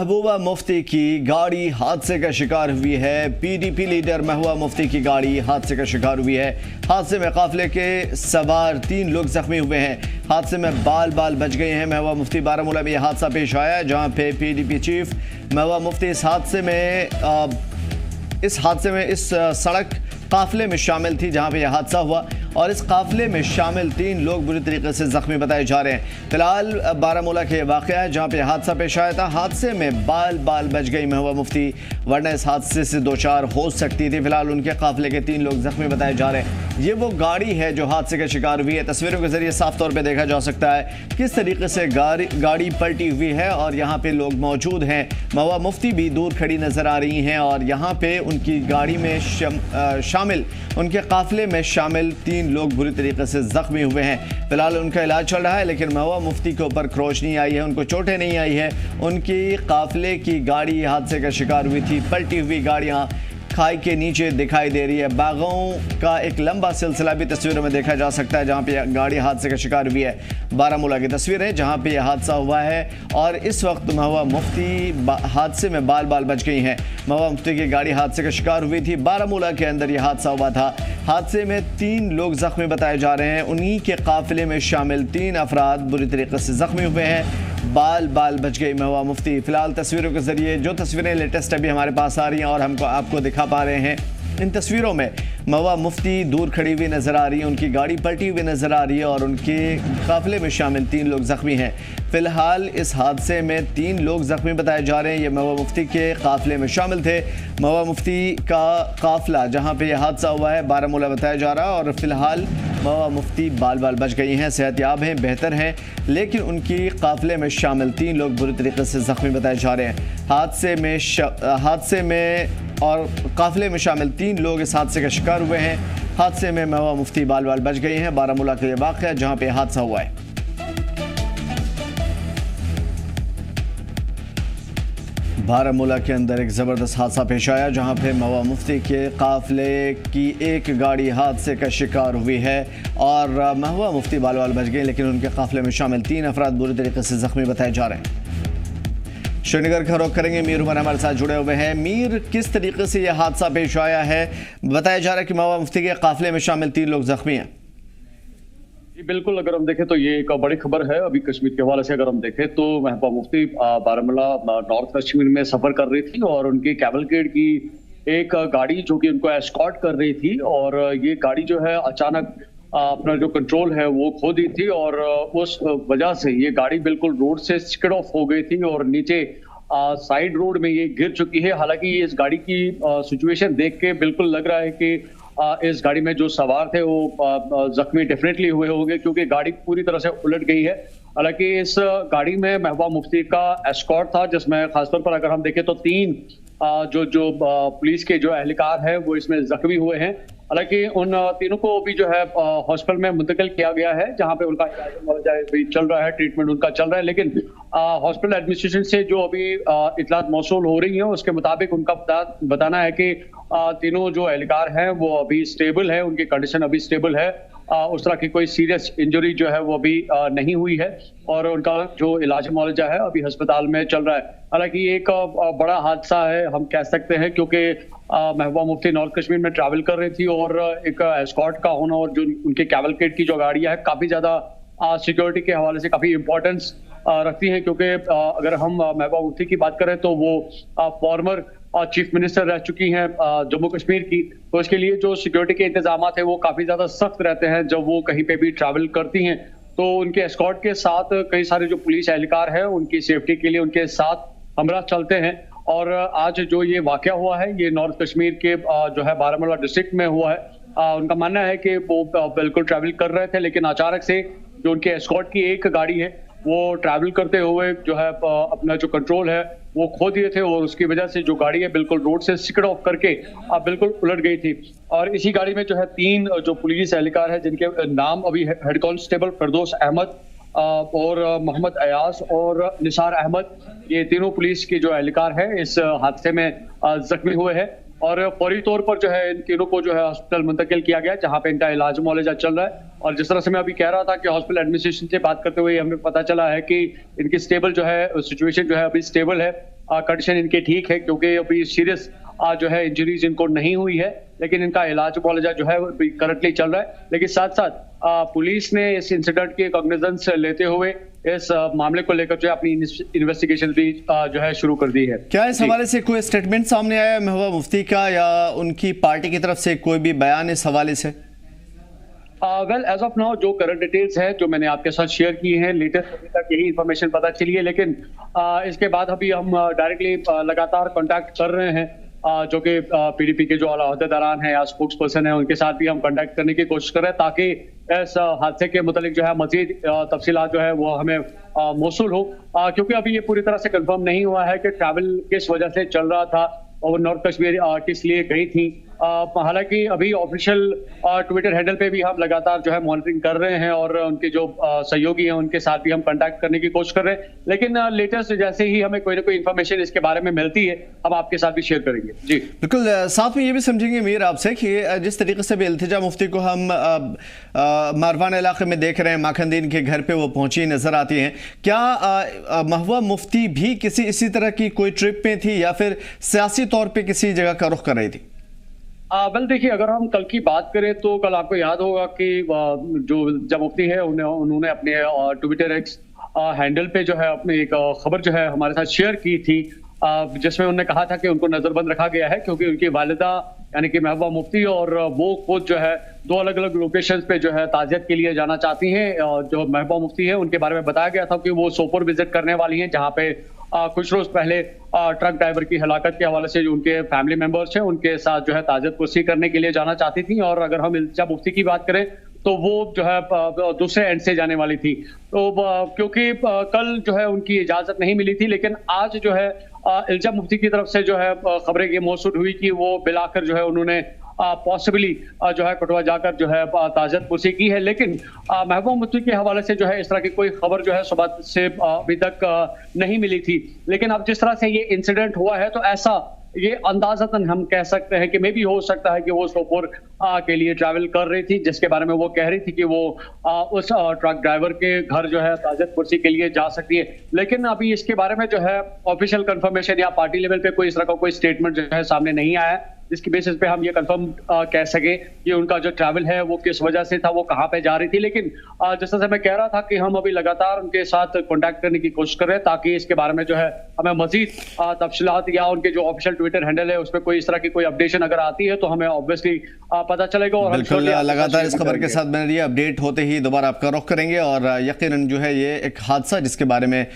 महबूबा मुफ्ती की गाड़ी हादसे का शिकार हुई है। पीडीपी लीडर महबूबा मुफ्ती की गाड़ी हादसे का शिकार हुई है। हादसे में काफिले के सवार 3 लोग जख्मी हुए हैं। हादसे में बाल बाल बच गए हैं। महबूबा मुफ्ती बारामूला में यह हादसा पेश आया, जहां पे पीडीपी चीफ महबूबा मुफ्ती इस हादसे में इस सड़क काफिले में शामिल थी जहां पे यह हादसा हुआ, और इस काफिले में शामिल 3 लोग बुरी तरीके से जख्मी बताए जा रहे हैं। फिलहाल बारामूला के वाक़या है जहां पे हादसा पेश आया था। हादसे में बाल बाल बच गई महबूबा मुफ्ती, वरना इस हादसे से 2-4 हो सकती थी। फिलहाल उनके काफिले के 3 लोग जख्मी बताए जा रहे हैं। ये वो गाड़ी है जो हादसे का शिकार हुई है। तस्वीरों के जरिए साफ तौर पर देखा जा सकता है किस तरीके से गाड़ी पलटी हुई है, और यहाँ पे लोग मौजूद हैं। महबूबा मुफ्ती भी दूर खड़ी नजर आ रही हैं, और यहाँ पे उनकी गाड़ी में शामिल उनके काफिले में शामिल 3 लोग बुरी तरीके से जख्मी हुए हैं। फिलहाल उनका इलाज चल रहा है, लेकिन महबूबा मुफ्ती के ऊपर खरोच नहीं आई है, उनको चोटें नहीं आई है। उनकी काफिले की गाड़ी हादसे का शिकार हुई थी। पलटी हुई गाड़ियां खाई के नीचे दिखाई दे रही है। बागों का एक लंबा सिलसिला भी तस्वीरों में देखा जा सकता है जहां पे गाड़ी हादसे का शिकार हुई है। बारामूला की तस्वीर है जहां पे यह हादसा हुआ है, और इस वक्त महबूबा मुफ्ती हादसे में बाल बाल बच गई हैं। महबूबा मुफ्ती की गाड़ी हादसे का शिकार हुई थी। बारामूला के अंदर यह हादसा हुआ था। हादसे में 3 लोग जख्मी बताए जा रहे हैं। उन्हीं के काफिले में शामिल 3 अफराद बुरी तरीके से जख्मी हुए हैं। बाल बाल बच गई महबूबा मुफ्ती। फिलहाल तस्वीरों के जरिए जो तस्वीरें लेटेस्ट अभी हमारे पास आ रही हैं और हमको आपको दिखा पा रहे हैं, इन तस्वीरों में महबूबा मुफ्ती दूर खड़ी हुई नजर आ रही है, उनकी गाड़ी पलटी हुई नजर आ रही है, और उनके काफिले में शामिल 3 लोग जख्मी हैं। फिलहाल इस हादसे में 3 लोग जख्मी बताए जा रहे हैं। ये महबूबा मुफ्ती के काफिले में शामिल थे। महबूबा मुफ्ती का काफिला जहां पे यह हादसा हुआ है बारामूला बताया जा रहा है, और फिलहाल महबूबा मुफ्ती बाल बाल बच गई हैं, सेहतयाब हैं, बेहतर हैं, लेकिन उनकी काफिले में शामिल 3 लोग बुरी तरीके से जख्मी बताए जा रहे हैं। हादसे में और काफिले में शामिल 3 लोग इस हादसे का शिकार हुए हैं। हादसे में महबूबा मुफ्ती बाल बाल बच गई हैं। बारामूला का ये वाक़या जहां पे हादसा हुआ है। बारामूला के अंदर एक ज़बरदस्त हादसा पेश आया जहां पे महबूबा मुफ्ती के काफिले की एक गाड़ी हादसे का शिकार हुई है, और महबूबा मुफ्ती बाल बाल बच गई, लेकिन उनके काफिले में शामिल 3 अफराद बुरी तरीके से जख्मी बताए जा रहे हैं। श्रीनगर का रुख करेंगे। मीर उमर हमारे साथ जुड़े हुए हैं। मीर, किस तरीके से यह हादसा पेश आया है? बताया जा रहा है कि महबूबा मुफ्ती के काफिले में शामिल 3 लोग जख्मी हैं। जी बिल्कुल, अगर हम देखें तो ये एक बड़ी खबर है। अभी कश्मीर के हवाले से अगर हम देखें तो महबूबा मुफ्ती बारामूला नॉर्थ कश्मीर में सफर कर रही थी, और उनकी कैवलकेड की एक गाड़ी जो कि उनको एस्कॉर्ट कर रही थी, और ये गाड़ी जो है अचानक अपना जो कंट्रोल है वो खो दी थी, और उस वजह से ये गाड़ी बिल्कुल रोड से स्किड ऑफ हो गई थी और नीचे साइड रोड में ये गिर चुकी है। हालांकि इस गाड़ी की सिचुएशन देख के बिल्कुल लग रहा है कि इस गाड़ी में जो सवार थे वो जख्मी डेफिनेटली हुए होंगे, क्योंकि गाड़ी पूरी तरह से उलट गई है। हालांकि इस गाड़ी में महबूबा मुफ्ती का एस्कॉर्ट था, जिसमें खासतौर पर अगर हम देखें तो 3 जो पुलिस के जो एहलकार है वो इसमें जख्मी हुए हैं। हालांकि उन तीनों को भी जो है हॉस्पिटल में मुंतकिल किया गया है, जहां पे उनका इलाज भी चल रहा है, ट्रीटमेंट उनका चल रहा है। लेकिन हॉस्पिटल एडमिनिस्ट्रेशन से जो अभी इतलात मौसूल हो रही है उसके मुताबिक उनका बताना है कि तीनों जो एहलकार हैं वो अभी स्टेबल है, उनकी कंडीशन अभी स्टेबल है। उस तरह की कोई सीरियस इंजरी जो है वो अभी नहीं हुई है, और उनका जो इलाज मुआवजा है अभी अस्पताल में चल रहा है। हालांकि एक बड़ा हादसा है हम कह सकते हैं, क्योंकि महबूबा मुफ्ती नॉर्थ कश्मीर में ट्रैवल कर रही थी, और एक एस्कॉर्ट का होना और जो उनके कैवलकेड की जो गाड़ियां है काफी ज्यादा सिक्योरिटी के हवाले से काफी इंपॉर्टेंस रखती हैं, क्योंकि अगर हम महबूबा मुफ्ती की बात करें तो वो फॉर्मर चीफ मिनिस्टर रह चुकी हैं जम्मू कश्मीर की, तो इसके लिए जो सिक्योरिटी के इंतजाम है वो काफी ज्यादा सख्त रहते हैं जब वो कहीं पे भी ट्रैवल करती हैं। तो उनके एस्कॉर्ट के साथ कई सारे जो पुलिस एहलकार है उनकी सेफ्टी के लिए उनके साथ हमरा चलते हैं। और आज जो ये वाकया हुआ है ये नॉर्थ कश्मीर के जो है बारामूला डिस्ट्रिक्ट में हुआ है। उनका मानना है कि वो बिल्कुल ट्रैवल कर रहे थे, लेकिन अचानक से जो उनके एस्कॉर्ट की एक गाड़ी है वो ट्रैवल करते हुए जो है अपना जो कंट्रोल है वो खो दिए थे, और उसकी वजह से जो गाड़ी है बिल्कुल रोड से स्किड ऑफ करके बिल्कुल उलट गई थी। और इसी गाड़ी में जो है 3 जो पुलिस एहलकार है जिनके नाम अभी हेड कांस्टेबल फिरदौस अहमद और मोहम्मद अयास और निसार अहमद, ये तीनों पुलिस के जो एहलकार है इस हादसे में जख्मी हुए हैं। और फौरी तौर पर जो है इन तीनों को जो है हॉस्पिटल मुंतकिल किया गया, जहां पे इनका इलाज मुआवजा चल रहा है। और जिस तरह से मैं अभी कह रहा था कि हॉस्पिटल एडमिनिस्ट्रेशन से बात करते हुए हमें पता चला है कि इनकी स्टेबल जो है सिचुएशन जो है अभी स्टेबल है। कंडीशन इनकी ठीक है, क्योंकि अभी सीरियस जो है इंजरीज इनको नहीं हुई है, लेकिन इनका इलाज मुआवजा जो है करंटली चल रहा है। लेकिन साथ साथ पुलिस ने इस इंसिडेंट की कॉग्निजेंस लेते हुए इस मामले को लेकर जो है अपनी इन्वेस्टिगेशन भी जो है शुरू कर दी है। क्या इस हवाले से कोई स्टेटमेंट सामने आया है महबूबा मुफ्ती का, या उनकी पार्टी की तरफ से कोई भी बयान इस हवाले से? वेल, एज ऑफ नाउ जो करंट डिटेल्स है जो मैंने आपके साथ शेयर की हैं, लेटेस्ट अभी तक यही इंफॉर्मेशन पता चली है। लेकिन इसके बाद अभी हम डायरेक्टली लगातार कांटेक्ट कर रहे हैं जो कि पीडीपी के जो आला अहदेदारान हैं या स्पोक्स पर्सन है, उनके साथ भी हम कांटेक्ट करने की कोशिश कर रहे हैं, ताकि इस हादसे के मुतालिक जो है मजीद तफसीलात जो है वो हमें मौसूल हो, क्योंकि अभी ये पूरी तरह से कंफर्म नहीं हुआ है कि ट्रैवल किस वजह से चल रहा था और नॉर्थ कश्मीर किस लिए गई थी। हालांकि अभी ऑफिशियल ट्विटर हैंडल पे भी हम लगातार जो है मॉनिटरिंग कर रहे हैं और उनके जो सहयोगी हैं उनके साथ भी हम कांटेक्ट करने की कोशिश कर रहे हैं। लेकिन लेटेस्ट जैसे ही हमें कोई ना कोई इन्फॉर्मेशन इसके बारे में मिलती है हम आपके साथ भी शेयर करेंगे। जी बिल्कुल। साथ में ये भी समझेंगे मीर आपसे कि जिस तरीके से भी इल्तिजा मुफ्ती को हम मारवान इलाके में देख रहे हैं, माखनदीन के घर पे वो पहुंची नजर आती हैं, क्या महबूबा मुफ्ती भी किसी इसी तरह की कोई ट्रिप में थी या फिर सियासी तौर पे किसी जगह का रुख कर रही थी? वेल देखिए, अगर हम कल की बात करें तो कल आपको याद होगा कि जो जब मुफ्ती है उन्होंने अपने ट्विटर एक्स हैंडल पे जो है अपनी एक खबर जो है हमारे साथ शेयर की थी, जिसमें उन्होंने कहा था कि उनको नजरबंद रखा गया है क्योंकि उनकी वालिदा यानी कि महबूबा मुफ्ती और वो खुद जो है दो अलग अलग लोकेशंस पे जो है ताजियत के लिए जाना चाहती हैं। जो महबूबा मुफ्ती है उनके बारे में बताया गया था कि वो सोपोर विजिट करने वाली हैं, जहाँ पे कुछ रोज पहले ट्रक ड्राइवर की हलाकत के हवाले से जो उनके फैमिली मेंबर्स हैं उनके साथ जो है ताजियत पुरसी करने के लिए जाना चाहती थी। और अगर हम इल्तिजा मुफ्ती की बात करें तो वो जो है दूसरे एंड से जाने वाली थी। तो क्योंकि कल जो है उनकी इजाजत नहीं मिली थी, लेकिन आज जो है इल्तिजा मुफ्ती की तरफ से जो है खबरें ये मौसूल हुई कि वो बिलाकर जो है उन्होंने पॉसिबली जो है कटवा जाकर जो है ताजियत पुरसी की है। लेकिन महबूबा मुफ्ती के हवाले से जो है इस तरह की कोई खबर जो है सुबह से अभी तक नहीं मिली थी। लेकिन अब जिस तरह से ये इंसिडेंट हुआ है तो ऐसा ये अंदाजतन हम कह सकते हैं कि मे भी हो सकता है कि वो सोपोर के लिए ट्रैवल कर रही थी, जिसके बारे में वो कह रही थी कि वो उस ट्रक ड्राइवर के घर जो है ताजियत पुरसी के लिए जा सकती है। लेकिन अभी इसके बारे में जो है ऑफिशियल कंफर्मेशन या पार्टी लेवल पे कोई इस तरह का कोई स्टेटमेंट जो है सामने नहीं आया है जिसकी बेसिस पे हम ये कंफर्म कह सके कि उनका जो ट्रैवल है वो किस वजह से था, वो कहाँ पे जा रही थी। लेकिन जिस तरह से मैं कह रहा था कि हम अभी लगातार उनके साथ कांटेक्ट करने की कोशिश कर रहे हैं ताकि इसके बारे में जो है हमें मजीद तफसीलात या उनके जो ऑफिशियल ट्विटर हैंडल है उस पर कोई इस तरह की कोई अपडेशन अगर आती है तो हमें ऑब्वियसली पता चलेगा। और बिल्कुल लगातार इस खबर के साथ बने रहिए, अपडेट होते ही दोबारा आपका रुख करेंगे। और यकीनन जो है ये एक हादसा जिसके बारे में